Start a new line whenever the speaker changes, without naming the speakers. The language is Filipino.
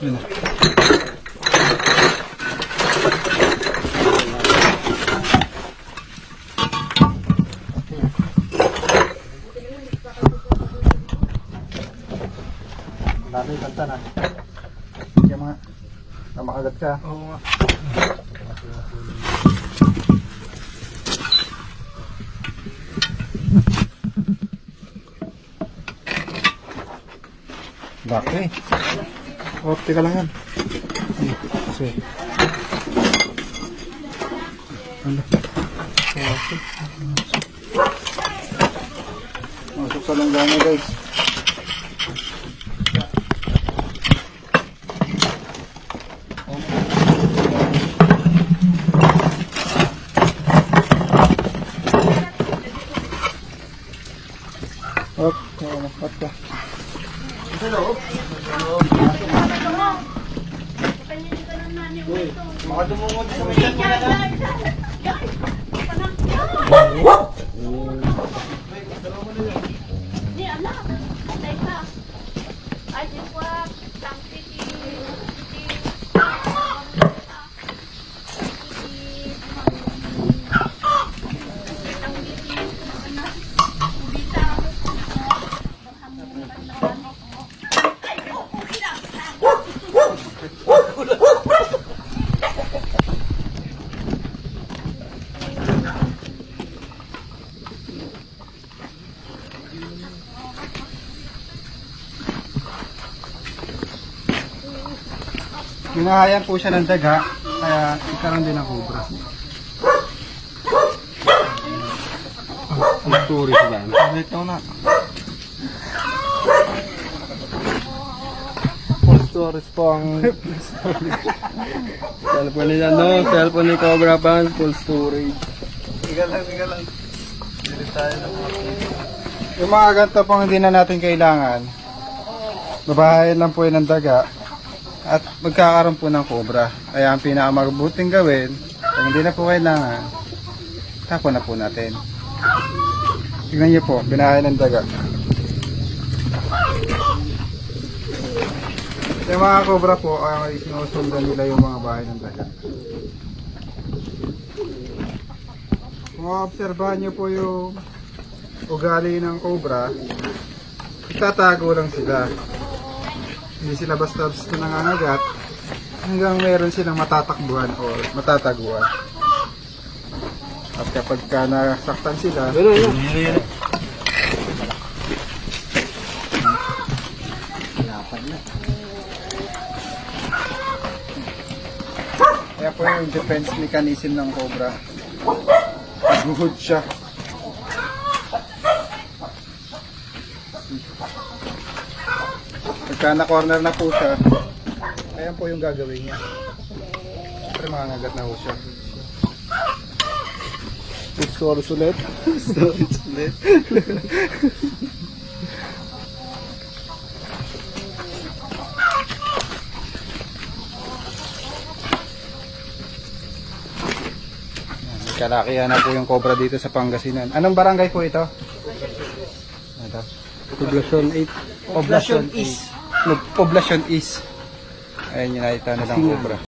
Yun. Lalo yung kanta na. Kaya mga makagat ka. Oo nga. Laki. Oh, teka lang yan. Kasi. Ano? Masok sa langgana guys. Hop, hop ka. Hello. Mga dumungod sa may chan mo na lang.
Ni anak, patay ka. Ay, di ko
Ginahayan po siya ng daga, kaya ikaroon din ang cobra. Ang turis ba? Ito na. Full stories po ang cellphone niya, no? Cellphone ni Cobra Pants, full storage. Higa lang. Hindi tayo na po. Yung mga ganito pong hindi na natin kailangan, babahayan lang po yun ng daga. At magkakaroon po ng cobra. Kaya ang pinakamabuting gawin, kung hindi na po kailangan, tapon na po natin. Tingnan niyo po, binahay ng daga. Yung mga cobra po, ay sinusundan nila yung mga bahay ng daga. Kung obserbahan niyo po yung ugali ng cobra, itatago lang sila. Hindi sila basta-basta nangangagat hanggang meron silang matatakbuhan o matataguan. At kapag ka nasaktan sila, kaya po yung defense mechanism ng cobra. Naguhod siya. Pagka na-corner na po siya, ayan po yung gagawin niya. Siyempre mangangagat na po siya. Storage ulit. Storage ulit. Kalakihan na po yung cobra dito sa Pangasinan. Anong barangay po ito? Ito. Poblacion 8. Poblacion East. Poblacion East. Ayan yung nakita na lang cobra.